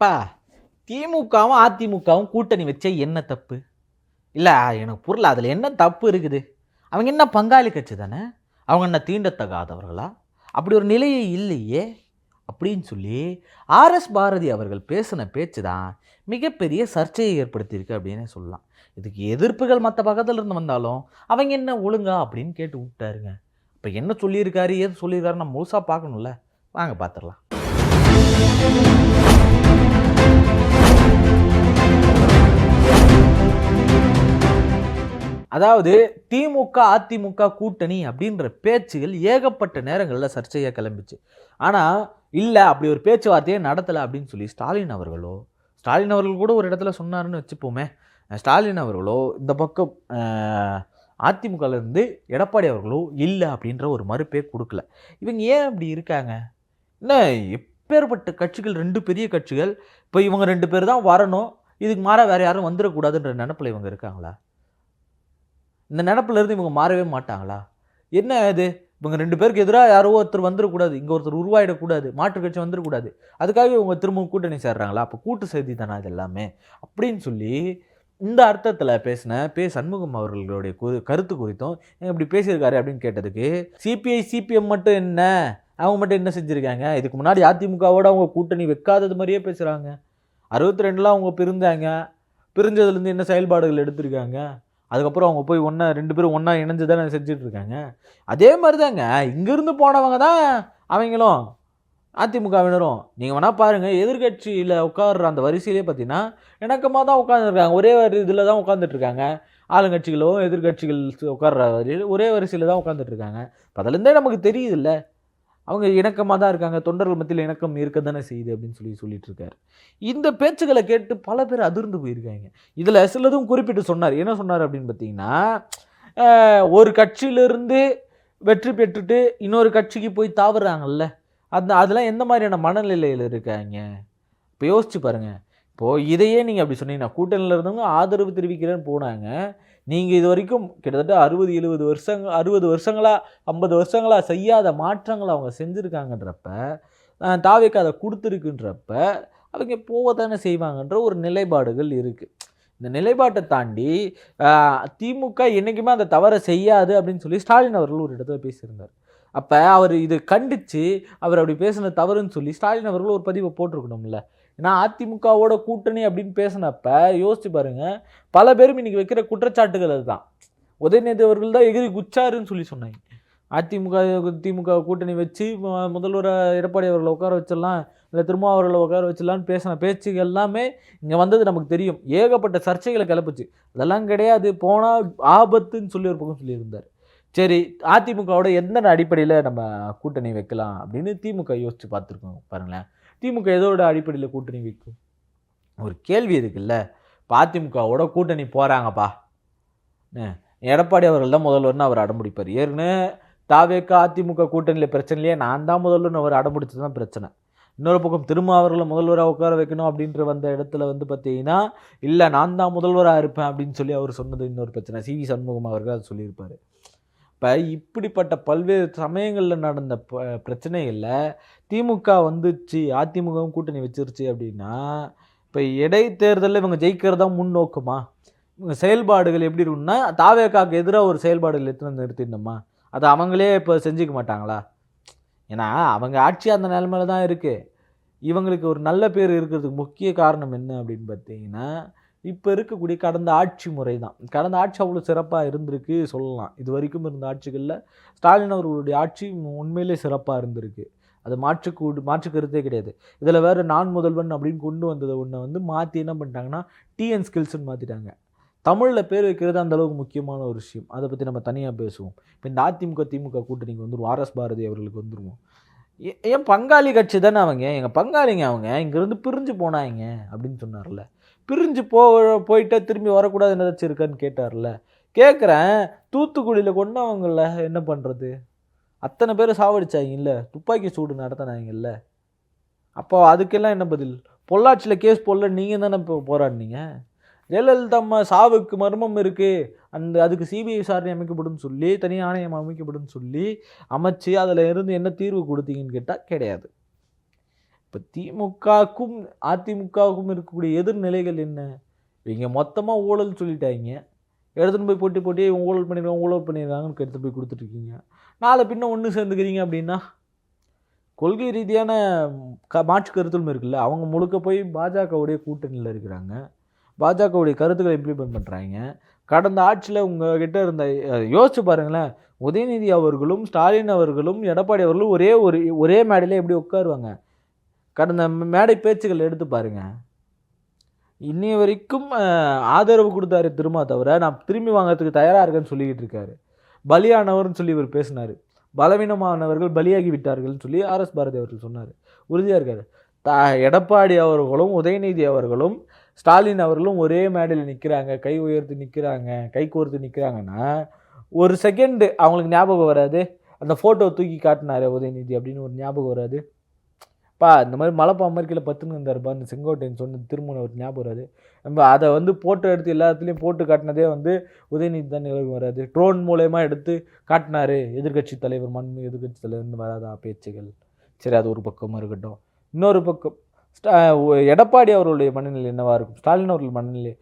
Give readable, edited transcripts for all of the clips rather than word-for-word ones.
பா திமுகவும் அதிமுகவும் கூட்டணி வச்ச என்ன தப்பு? இல்ல எனக்கு புரியல. அதில என்ன தப்பு இருக்குது? அவங்க என்ன பங்காளி கட்சி தானே. அவங்க என்ன தீண்டத்தகாதவர்களா? அப்படி ஒரு நிலையே இல்லையே! அப்படின்னு சொல்லி ஆர்.எஸ். பாரதி அவர்கள் பேசின பேச்சு தான் மிகப்பெரிய சர்ச்சையை ஏற்படுத்தியிருக்கு அப்படின்னே சொல்லலாம். இதுக்கு எதிர்ப்புகள் மத்த பக்கத்துல இருந்து வந்தாலும், அவங்க என்ன ஒழுங்கா அப்படின்னு கேட்டு விட்டாருங்க. இப்ப என்ன சொல்லியிருக்காரு, ஏது சொல்லியிருக்காருன்னு நம்ம முழுசா பார்க்கணும்ல. வாங்க பார்த்துரலாம். அதாவது திமுக, அதிமுக கூட்டணி அப்படின்ற பேச்சுகள் ஏகப்பட்ட நேரங்கள்ல சர்ச்சையா கிளம்பிச்சு. ஆனா, இல்ல அப்படி ஒரு பேச்சுவார்த்தையே நடத்தல அப்படின்னு சொல்லி ஸ்டாலின் அவர்கள் கூட ஒரு இடத்துல சொன்னாருன்னு வச்சுப்போமே. ஸ்டாலின் அவர்களோ, இந்த பக்கம் அதிமுகல இருந்து எடப்பாடி அவர்களோ, இல்ல அப்படின்ற ஒரு மறுப்பே குடுக்கல. இவங்க ஏன் இப்படி இருக்காங்க? என்ன எப்பேர்ப்பட்ட கட்சிகள் 2 பெரிய கட்சிகள். இப்ப இவங்க 2 பேர் தான் வரணும். இதுக்கு மாறா வேற யாரும் வந்துறக்கூடாதுன்ற நெனப்புல இவங்க இருக்காங்களா? இந்த நெனப்புல இருந்து இவங்க மாறவே மாட்டாங்களா? என்ன இது? இவங்க 2 பேருக்கு எதிரா யாரோ ஒருத்தர் வந்துறக்கூடாது. இங்க ஒருத்தர் உருவாயிடக்கூடாது. மாற்று கட்சி வந்துறக்கூடாது. அதுக்காக இவங்க திரும்பவும் கூட்டணி சேர்றாங்களா? அப்ப கூட்டு சதி தானா இது எல்லாமே? அப்படின்னு சொல்லி இந்த அர்த்தத்தில பேசின சண்முகம் அவர்களுடைய கருத்து குறித்தும் ஏன் இப்படி பேசியிருக்காரு அப்படின்னு கேட்டதுக்கு, சிபிஐ, சிபிஎம் மட்டும் என்ன? அவங்க மட்டும் என்ன செஞ்சிருக்காங்க? இதுக்கு முன்னாடி அதிமுகவோட அவங்க கூட்டணி வைக்காதது மாரியே பேசுறாங்க. 62ல அவங்க பிரிஞ்சாங்க. பிரிஞ்சதுலேருந்து என்ன செயல்பாடுகள் எடுத்திருக்காங்க? அதுக்கப்புறம் அவங்க போய் 2 பேரும் ஒண்ணா இணைஞ்சு தானே செஞ்சுட்டு இருக்காங்க. அதே மாரி தாங்க இங்கிருந்து போனவங்க தான் அவங்களும் அதிமுகவினரும். நீங்க வேணா பாருங்க, எதிர்க்கட்சியில உட்கார்ற அந்த வரிசையிலே பார்த்தீங்கன்னா, இணக்கமா தான் உட்கார்ந்துருக்காங்க. ஒரே ஒரு இதில தான் உட்கார்ந்துட்டு இருக்காங்க. ஆளுங்கட்சிகளும், எதிர்க்கட்சிகள் உட்கார்ற வரிசையில ஒரே வரிசையில தான் உட்கார்ந்துட்டு இருக்காங்க. இப்ப அதிலேருந்தே நமக்கு தெரியுதுல்ல. அவங்க இணக்கமா தான் இருக்காங்க. தொண்டர்கள் மத்தியில இணக்கம் இருக்க தானே செய்யுது அப்படின்னு சொல்லிட்டு இருக்காரு. இந்த பேச்சுக்கள கேட்டு பல பேர் அதிர்ந்து போயிருக்காங்க. இதுல சிலதும் குறிப்பிட்டு சொன்னாரு. என்ன சொன்னாரு அப்படின்னு பார்த்தீங்கன்னா, ஒரு கட்சியிலிருந்து வெற்றி பெற்றுட்டு இன்னொரு கட்சிக்கு போய் தாவுறாங்கல்ல. அதெல்லாம் எந்த மாதிரியான மனநிலையில இருக்காங்க? இப்ப யோசிச்சு பாருங்க. இப்போ இதையே நீங்க அப்படி சொன்னீங்கன்னா, கூட்டணியில இருந்தவங்க ஆதரவு தெரிவிக்கிறேன்னு போனாங்க. நீங்க இதுவரைக்கும் கிட்டத்தட்ட 60, 70 வருஷங்கள் 60 வருஷங்களா, 50 வருஷங்களா செய்யாத மாற்றங்கள அவங்க செஞ்சிருக்காங்கன்றப்ப, தாவேக்கு அத குடுத்துருக்குன்றப்ப, அவங்க போக தானே செய்வாங்கன்ற ஒரு நிலைப்பாடுகள் இருக்கு. இந்த நிலைப்பாட்ட தாண்டி அ திமுக என்னைக்குமே அந்த தவற செய்யாது அப்படின்னு சொல்லி ஸ்டாலின் அவர்கள் ஒரு இடத்துல பேசியிருந்தார். அப்ப அவரு இத கண்டிச்சு, அவர் அப்படி பேசினது தவறுன்னு சொல்லி ஸ்டாலின் அவர்கள் ஒரு பதிவ போட்டிருக்கணும்ல. ஏன்னா அதிமுகவோட கூட்டணி அப்படின்னு பேசினப்ப யோசிச்சு பாருங்க, பல பேரும் இன்னைக்கு வைக்கிற குற்றச்சாட்டுகள் அதுதான். உதயநிதி அவர்கள் தான் எகிறி குச்சாருன்னு சொல்லி சொன்னாங்க. அதிமுக, திமுக கூட்டணி வச்சு முதல்வரா எடப்பாடி அவர்கள உட்கார வச்சிடலாம், இல்ல திரும்ப அவர்கள உட்கார வச்சிடலான்னு பேசின பேச்சுகள் எல்லாமே இங்க வந்தது நமக்கு தெரியும். ஏகப்பட்ட சர்ச்சைகள கிளப்புச்சு. அதெல்லாம் கிடையாது, போனா ஆபத்துன்னு சொல்லி ஒரு பக்கம் சொல்லியிருந்தாரு. சரி, அதிமுகவோட எந்த அடிப்படையில நம்ம கூட்டணி வைக்கலாம் அப்படின்னு திமுக யோசிச்சு பார்த்துருக்கோம் பாருங்களேன். திமுக எதோட அடிப்படையில கூட்டணி வைக்கும்? ஒரு கேள்வி இருக்குல்ல. இப்ப அதிமுகவோட கூட்டணி போறாங்கப்பா. எடப்பாடி அவர்கள் தான் முதல்வர்ன்னு அவர் அடம்பிடிப்பாரு. ஏற்கனவே தாவேகா, அதிமுக கூட்டணியில பிரச்சனையிலேயே நான் தான் முதல்வர்ன்னு அவர் அடம்பிடிச்சது தான் பிரச்சனை. இன்னொரு பக்கம் திரும்ப அவர்கள முதல்வரா உட்கார வைக்கணும் அப்படின்ற வந்த இடத்துல வந்து பார்த்தீங்கன்னா, இல்ல நான் தான் முதல்வரா இருப்பேன் அப்படின்னு சொல்லி அவர் சொன்னது இன்னொரு பிரச்சனை. சி.வி. சண்முகம் அவர்கள் அத சொல்லியிருப்பாரு. இப்ப இப்படிப்பட்ட பல்வேறு சமயங்கள்ல நடந்த பிரச்சனைகள்ல திமுக வந்துச்சு, அதிமுகவும் கூட்டணி வச்சிருச்சு அப்படின்னா, இப்ப இடைத்தேர்தல்ல இவங்க ஜெயிக்கிறது தான் முன்னோக்கமா? இவங்க செயல்பாடுகள் எப்படி இருக்கும்னா, தாவேகாக்கு எதிரா ஒரு செயல்பாடுகள் எடுத்துட்டு வந்து நிறுத்திடணுமா? அத அவங்களே இப்ப செஞ்சுக்க மாட்டாங்களா? ஏன்னா, அவங்க ஆட்சி அந்த நிலைமையில தான் இருக்கு. இவங்களுக்கு ஒரு நல்ல பேர் இருக்கிறதுக்கு முக்கிய காரணம் என்ன அப்படின்னு பார்த்தீங்கன்னா, இப்ப இருக்கக்கூடிய கடந்த ஆட்சி முறை தான். கடந்த ஆட்சி அவ்வளோ சிறப்பா இருந்திருக்கு சொல்லலாம். இதுவரைக்கும் இருந்த ஆட்சிகள்ல ஸ்டாலின் அவர்களுடைய ஆட்சி உண்மையிலே சிறப்பா இருந்திருக்கு. அது மாற்று கருத்தே கிடையாது. இதில வேற நான் முதல்வன் அப்படின்னு கொண்டு வந்தத ஒண்ண வந்து மாத்தி என்ன பண்ணிட்டாங்கன்னா, டிஎன் ஸ்கில்ஸ்ன்னு மாத்திட்டாங்க. தமிழ்ல பேர் வைக்கிறது அந்த அளவுக்கு முக்கியமான ஒரு விஷயம். அத பத்தி நம்ம தனியா பேசுவோம். இப்ப இந்த அதிமுக, திமுக கூட்டணிக்கு வந்துருவோம். ஆர்.எஸ். பாரதி அவர்களுக்கு வந்துருவோம். என் பங்காளி கட்சி தானே அவங்க. எங்க பங்காளிங்க அவங்க. இங்கருந்து பிரிஞ்சு போனாய்ங்க அப்படின்னு சொன்னார்ல. பிரிஞ்சு போயிட்டா திரும்பி வரக்கூடாதுன்னு ஏதாச்சும் இருக்கான்னு கேட்டார்ல. கேட்கிறேன், தூத்துக்குடியில கொன்னவங்கள்ல என்ன பண்றது? அத்தன பேர சாவடிச்சாய்ங்கல்ல. துப்பாக்கி சூடு நடத்துனாய்ங்கல்ல. அப்போ அதுக்கெல்லாம் என்ன பதில்? பொள்ளாச்சியில கேஸ் போடல நீங்க தானே போராடுனீங்க. ஜெயலலிதா அம்மா சாவுக்கு மர்மம் இருக்கு. அதுக்கு சிபிஐ விசாரணை அமைக்கப்படும்னு சொல்லி, தனி ஆணையம் அமைக்கப்படும்னு சொல்லி அமைச்சு, அதில இருந்து என்ன தீர்வு குடுத்தீங்கன்னு கேட்டா கிடையாது. இப்ப இப்போ திமுகவுக்கும் அதிமுகவுக்கும் இருக்கக்கூடிய எதிர்நிலைகள் என்ன? இவங்க மொத்தமாக ஊழல் சொல்லிட்டாங்க. எடுத்துன்னு போய் போட்டி இவங்க ஊழல் பண்ணியிருக்காங்கன்னு எடுத்து போய் கொடுத்துட்ருக்கீங்க. நாளை பின்ன ஒன்று சேர்ந்துக்கிறீங்க அப்படின்னா கொள்கை ரீதியான மாற்று கருத்தும் இருக்குல்ல. அவங்க முழுக்க போய் பாஜகவுடைய கூட்டணியில் இருக்கிறாங்க. பாஜகவுடைய கருத்துக்களை இம்ப்ளிமெண்ட் பண்ணுறாங்க. கடந்த ஆட்சியில் உங்ககிட்ட இருந்த யோசிச்சு பாருங்களேன். உதயநிதி அவர்களும் ஸ்டாலின் அவர்களும் எடப்பாடி அவர்களும் ஒரே மேடையில் எப்படி உட்காருவாங்க? கடந்த மேடை பேச்சுகள் எடுத்து பாருங்க. இன்னைய வரைக்கும் ஆதரவு கொடுத்தாரு திரும்ப தவிர, நான் திரும்பி வாங்கிறதுக்கு தயாராக இருக்கேன்னு சொல்லிக்கிட்டு இருக்காரு. பலியானவர்னு சொல்லி இவர் பேசினார். பலவீனமானவர்கள் பலியாகி விட்டார்கள்னு சொல்லி ஆர்எஸ் பாரதி அவர்கள் சொன்னார். உறுதியாக இருக்காரு. எடப்பாடி அவர்களும் உதயநிதி அவர்களும் ஸ்டாலின் அவர்களும் ஒரே மேடையில் நிற்கிறாங்க, கை உயர்த்தி நிற்கிறாங்க, கை கோர்த்து நிற்கிறாங்கன்னா ஒரு செகண்டு அவங்களுக்கு ஞாபகம் வராது. அந்த ஃபோட்டோ தூக்கி காட்டினாரு உதயநிதி அப்படின்னு ஒரு ஞாபகம் வராது. இந்த மாதிரி மலைப்பாம்பு கீழே பத்துன்னு இருந்தாருப்பா இந்த செங்கோட்டையன் சொன்ன திருமணம் ஒரு ஞாபகம் வராது. நம்ம அதை ஃபோட்டோ எடுத்து எல்லா இடத்துலையும் போட்டு காட்டினதே உதயநிதி தான் நிலவு வராது. ட்ரோன் மூலயமா எடுத்து காட்டினாரு. எதிர்கட்சி தலைவர் எதிர்கட்சி தலைவர்னு வராதா பேச்சுகள்? சரி, அது ஒரு பக்கமாக இருக்கட்டும். இன்னொரு பக்கம் எடப்பாடி அவர்களுடைய மனநிலை என்னவாக இருக்கும்? ஸ்டாலின் அவர்கள் மனநிலை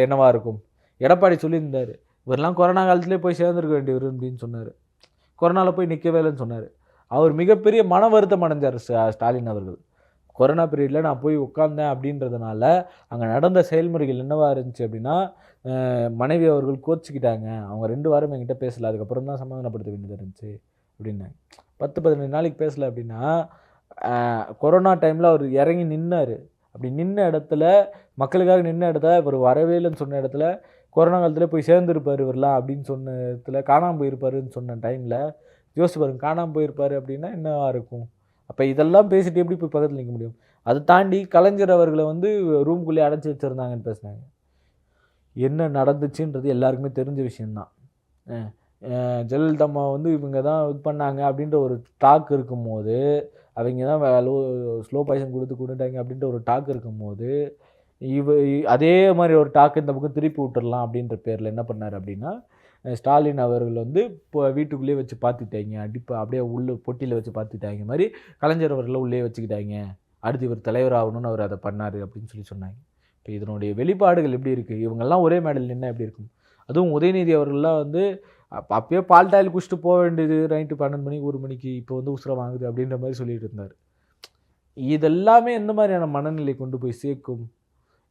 என்னவாக இருக்கும்? எடப்பாடி சொல்லியிருந்தார், இவரெல்லாம் கொரோனா காலத்திலே போய் சேர்ந்துருக்க வேண்டியவர் அப்படின்னு சொன்னார். கொரோனாவில் போய் நிற்கவே இல்லைன்னு சொன்னார். அவர் மிகப்பெரிய மன வருத்தம் அடைஞ்சார் ஸ்டாலின் அவர்கள். கொரோனா பீரியடில் நான் போய் உட்கார்ந்தேன் அப்படின்றதுனால அங்கே நடந்த செயல்முறைகள் என்னவாக இருந்துச்சு அப்படின்னா, மனைவி அவர்கள் கோச்சிக்கிட்டாங்க. அவங்க 2 வாரம் என்கிட்ட பேசலை, அதுக்கப்புறம் தான் சமாதானப்படுத்த வேண்டியதாக இருந்துச்சு அப்படின்னாங்க. 10-15 நாளைக்கு பேசலை அப்படின்னா, கொரோனா டைமில் அவர் இறங்கி நின்னார். அப்படி நின்ன இடத்துல, மக்களுக்காக நின்ன இடத்துல, இவர் வரவே இல்லைன்னு சொன்ன இடத்துல, கொரோனா காலத்தில் போய் சேர்ந்துருப்பார் இவரெலாம் அப்படின்னு சொன்ன இடத்துல, காணாமல் போயிருப்பாருன்னு சொன்ன டைமில் யோசிச்சு பாருங்க. காணாமல் போயிருப்பார் அப்படின்னா என்னவா இருக்கும்? அப்போ இதெல்லாம் பேசிட்டு எப்படி போய் பக்கத்தில் நிற்க முடியும்? அதை தாண்டி கலைஞர் அவர்களை ரூம்குள்ளேயே அடைச்சி வச்சுருந்தாங்கன்னு பேசினாங்க. என்ன நடந்துச்சுன்றது எல்லாருக்குமே தெரிஞ்ச விஷயந்தான். ஜெயலலிதா அம்மா இவங்க தான் இது பண்ணாங்க அப்படின்ற ஒரு டாக் இருக்கும்போது, அவங்க தான் ஸ்லோ பாய்சன் கொடுத்து கொண்டுட்டாங்க அப்படின்ற ஒரு டாக் இருக்கும்போது, அதே மாதிரி ஒரு டாக் இந்த பக்கம் திருப்பி விட்டுடலாம் அப்படின்ற பேரில் என்ன பண்ணார் அப்படின்னா, ஸ்டாலின் அவர்கள் இப்போ வீட்டுக்குள்ளேயே வச்சு பார்த்துட்டாங்க. அப்படியே உள்ள பொட்டியில் வச்சு பார்த்துட்டாங்க மாதிரி கலைஞர் அவர்களை உள்ளே வச்சுக்கிட்டாங்க. அடுத்து இவர் தலைவர் ஆகணும்னு அவர் அதை பண்ணார் அப்படின்னு சொல்லி சொன்னாங்க. இப்போ இதனுடைய வெளிப்பாடுகள் எப்படி இருக்குது? இவங்கெல்லாம் ஒரே மேடையில் நின்னா எப்படி இருக்கும்? அதுவும் உதயநிதி அவர்கள்லாம் அப்போயே பால்டாயில் குடிச்சிட்டு போக வேண்டியது நைட்டு 12 மணிக்கு 1 மணிக்கு இப்போ உசுரை வாங்குது அப்படின்ற மாதிரி சொல்லிட்டு இருந்தார். இதெல்லாமே எந்த மாதிரியான மனநிலை கொண்டு போய் சேர்க்கும்?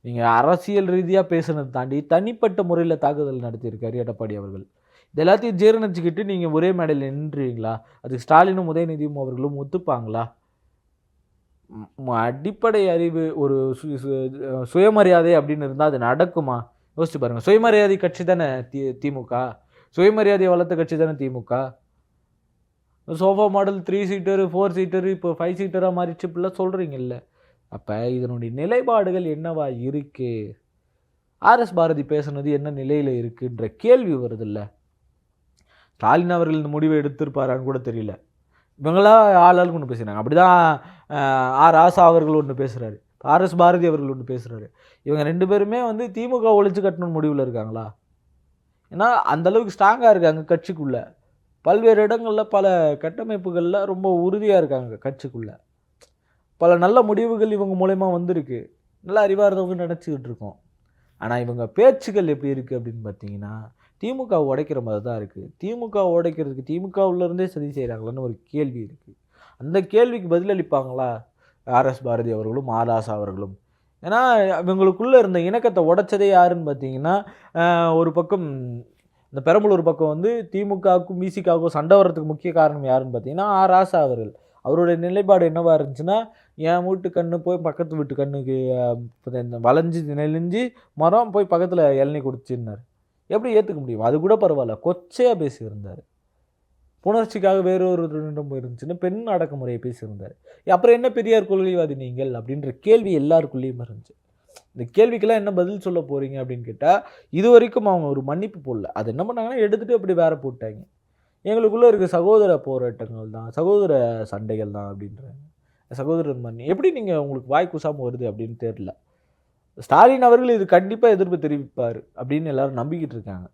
நீங்கள் அரசியல் ரீதியாக பேசுனதை தாண்டி தனிப்பட்ட முறையில் தாக்குதல் நடத்தியிருக்காரு எடப்பாடி அவர்கள். இது எல்லாத்தையும் ஜீரணிச்சுக்கிட்டு நீங்கள் ஒரே மேடையில் நின்றுவீங்களா? அதுக்கு ஸ்டாலினும் உதயநிதியும் அவர்களும் ஒத்துப்பாங்களா? அடிப்படை அறிவு, ஒரு சுயமரியாதை அப்படின்னு இருந்தால் அது நடக்குமா? யோசிச்சு பாருங்கள். சுயமரியாதை கட்சி தானே திமுக. சுயமரியாதையை வளர்த்த கட்சி தானே திமுக. சோஃபா மாடல் 3 சீட்டரு 4 சீட்டரு இப்போ 5 சீட்டராக மாறிச்சு இப்படிலாம் சொல்கிறீங்கல்ல. அப்போ இதனுடைய நிலைப்பாடுகள் என்னவா இருக்குது? ஆர்எஸ் பாரதி பேசுனது என்ன நிலையில் இருக்குன்ற கேள்வி வருதில்ல. ஸ்டாலின் அவர்கள் இந்த முடிவை எடுத்திருப்பாரான்னு கூட தெரியல. இவங்களா ஆளாளுக்கு ஒன்று பேசுகிறாங்க. அப்படி தான் ராசா அவர்கள் ஒன்று பேசுகிறாரு, ஆர்எஸ் பாரதி அவர்கள் ஒன்று பேசுகிறாரு. இவங்க 2 பேருமே திமுக ஒழிச்சு கட்டணும்னு முடிவில் இருக்காங்களா? ஏன்னா அந்தளவுக்கு ஸ்ட்ராங்காக இருக்காங்க கட்சிக்குள்ளே. பல்வேறு இடங்களில் பல கட்டமைப்புகளில் ரொம்ப உறுதியாக இருக்காங்க கட்சிக்குள்ளே. பல நல்ல முடிவுகள் இவங்க மூலயமா வந்திருக்கு. நல்லா அறிவார்ந்தவங்க நினச்சிக்கிட்டு இருக்கோம். ஆனால் இவங்க பேச்சுகள் எப்படி இருக்குது அப்படின்னு பார்த்தீங்கன்னா, திமுக உடைக்கிற மாதிரி தான் இருக்குது. திமுக உடைக்கிறதுக்கு திமுகவிலேருந்தே சதி செய்கிறாங்களான்னு ஒரு கேள்வி இருக்குது. அந்த கேள்விக்கு பதிலளிப்பாங்களா ஆர்எஸ் பாரதி அவர்களும் ராசா அவர்களும்? ஏன்னா இவங்களுக்குள்ளே இருந்த இணக்கத்தை உடைச்சதே யாருன்னு பார்த்தீங்கன்னா, ஒரு பக்கம் இந்த பெரம்பலூர் பக்கம் திமுகவுக்கும் விசிகாவுக்கும் சண்டை வர்றதுக்கு முக்கிய காரணம் யாருன்னு பார்த்தீங்கன்னா ராசா அவர்கள். அவருடைய நிலைப்பாடு என்னவாக இருந்துச்சுன்னா, என் வீட்டு கண்ணு போய் பக்கத்து வீட்டு கண்ணுக்கு வளைஞ்சி நெளிஞ்சு மரம் போய் பக்கத்தில் இளநீ குடிச்சுன்னார். எப்படி ஏற்றுக்க முடியும்? அது கூட பரவாயில்ல, கொச்சையாக பேசியிருந்தார். புணர்ச்சிக்காக வேறொரு இடம் இருந்துச்சுன்னு பெண் அடக்குமுறையை பேசியிருந்தார். அப்புறம் என்ன பெரியார் கொள்கைவாதி நீங்கள் அப்படின்ற கேள்வி எல்லாருக்குள்ளேயும் இருந்துச்சு. இந்த கேள்விக்கெல்லாம் என்ன பதில் சொல்ல போகிறீங்க அப்படின்னு கேட்டால், இது வரைக்கும் அவங்க ஒரு மன்னிப்பு போடல. அது என்ன பண்ணாங்கன்னா, எடுத்துகிட்டு அப்படி வேற போட்டாங்க. எங்களுக்குள்ளே இருக்க சகோதர போராட்டங்கள் தான், சகோதர சண்டைகள் தான் அப்படின்றாங்க. சகோதரர் மன்னி எப்படி நீங்கள் உங்களுக்கு வாய் கூசாமல் வருது அப்படின்னு தெரியல. ஸ்டாலின் அவர்கள் இது கண்டிப்பாக எதிர்ப்பு தெரிவிப்பார் அப்படின்னு எல்லாரும் நம்பிக்கிட்டு இருக்காங்க.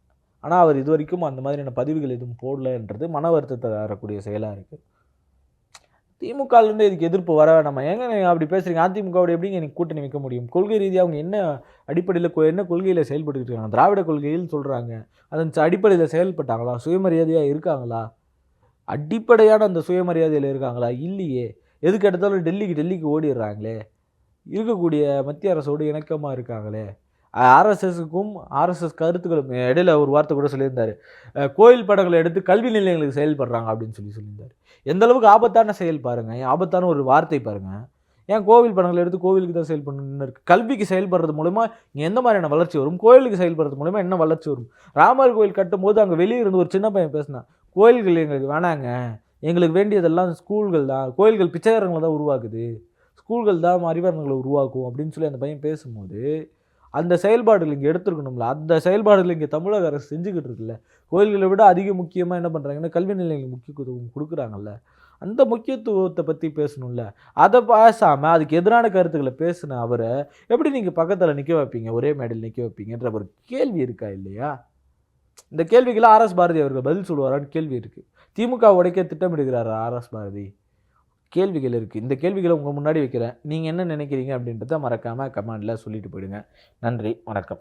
ஆனால் அவர் இது வரைக்கும் அந்த மாதிரியான பதிவுகள் எதுவும் போடலைன்றது மன வருத்தத்தை தரக்கூடிய செயலாக இருக்குது. திமுகலேருந்து இதுக்கு எதிர்ப்பு வர வேணாமா? ஏங்க நீங்க அப்படி பேசுறீங்க? அதிமுகவோட எப்படிங்க நீங்க கூட்டணி வைக்க முடியும்? கொள்கை ரீதியா அவங்க என்ன அடிப்படையில என்ன கொள்கையில செயல்பட்டுக்கிட்டு இருக்காங்க? திராவிட கொள்கைன்னு சொல்றாங்க. அதன் அடிப்படையில செயல்பட்டாங்களா? சுயமரியாதையா இருக்காங்களா? அடிப்படையான அந்த சுயமரியாதையில இருக்காங்களா? இல்லையே. எதுக்கு எடுத்தாலும் டெல்லிக்கு ஓடிர்றாங்களே. இருக்கக்கூடிய மத்திய அரசோடு இணக்கமா இருக்காங்களே. ஆர்எஸ்எஸ்ஸுக்கும் ஆர்எஸ்எஸ் கருத்துக்களும் இடையில ஒரு வார்த்தை கூட சொல்லியிருந்தாரு. கோயில் படங்கள எடுத்து கல்வி நிலையங்களுக்கு செயல்படுறாங்க அப்படின்னு சொல்லியிருந்தாரு. எந்த அளவுக்கு ஆபத்தான செயல் பாருங்க. ஆபத்தான ஒரு வார்த்தை பாருங்க. ஏன் கோவில் படங்கள எடுத்து கோவிலுக்கு தான் செயல் பண்ணணும்னு இருக்கு. கல்விக்கு செயல்படுறது மூலமா இங்க எந்த மாதிரியான வளர்ச்சி வரும்? கோயிலுக்கு செயல்படுறது மூலமா என்ன வளர்ச்சி வரும்? ராமர் கோயில் கட்டும்போது அங்க வெளிய இருந்து ஒரு சின்ன பையன் பேசினான். கோயில்கள் எங்களுக்கு வேணாங்க. எங்களுக்கு வேண்டியதெல்லாம் ஸ்கூல்கள் தான். கோயில்கள் பிச்சைக்காரங்கள தான் உருவாக்குது. ஸ்கூல்கள் தான் அறிவாளர்கள உருவாக்கும் அப்படின்னு சொல்லி அந்த பையன் பேசும்போது, அந்த செயல்பாடுகள் இங்க எடுத்திருக்கணும்ல. அந்த செயல்பாடுகள் இங்க தமிழக அரசு செஞ்சுகிட்டு இருக்குல்ல. கோயில்கள விட அதிக முக்கியமா என்ன பண்றாங்கன்னா, கல்வி நிலையங்களுக்கு முக்கியத்துவம் குடுக்குறாங்கல்ல. அந்த முக்கியத்துவத்த பத்தி பேசணும்ல. அத பேசாம அதுக்கு எதிரான கருத்துக்கள பேசின அவர எப்படி நீங்க பக்கத்துல நிக்க வைப்பீங்க? ஒரே மேடையில நிக்க வைப்பீங்கன்ற ஒரு கேள்வி இருக்கா இல்லையா? இந்த கேள்விக்கெல்லாம் ஆர்.எஸ். பாரதி அவர்கள் பதில் சொல்லுவாரான்னு கேள்வி இருக்கு. திமுக உடைக்க திட்டமிடுகிறாரா ஆர்.எஸ். பாரதி? கேள்விகள் இருக்கு. இந்த கேள்விகள உங்க முன்னாடி வைக்கிறேன். நீங்க என்ன நினைக்கிறீங்க அப்படின்றத மறக்காம கமெண்ட்ல சொல்லிட்டு போயிடுங்க. நன்றி, வணக்கம்.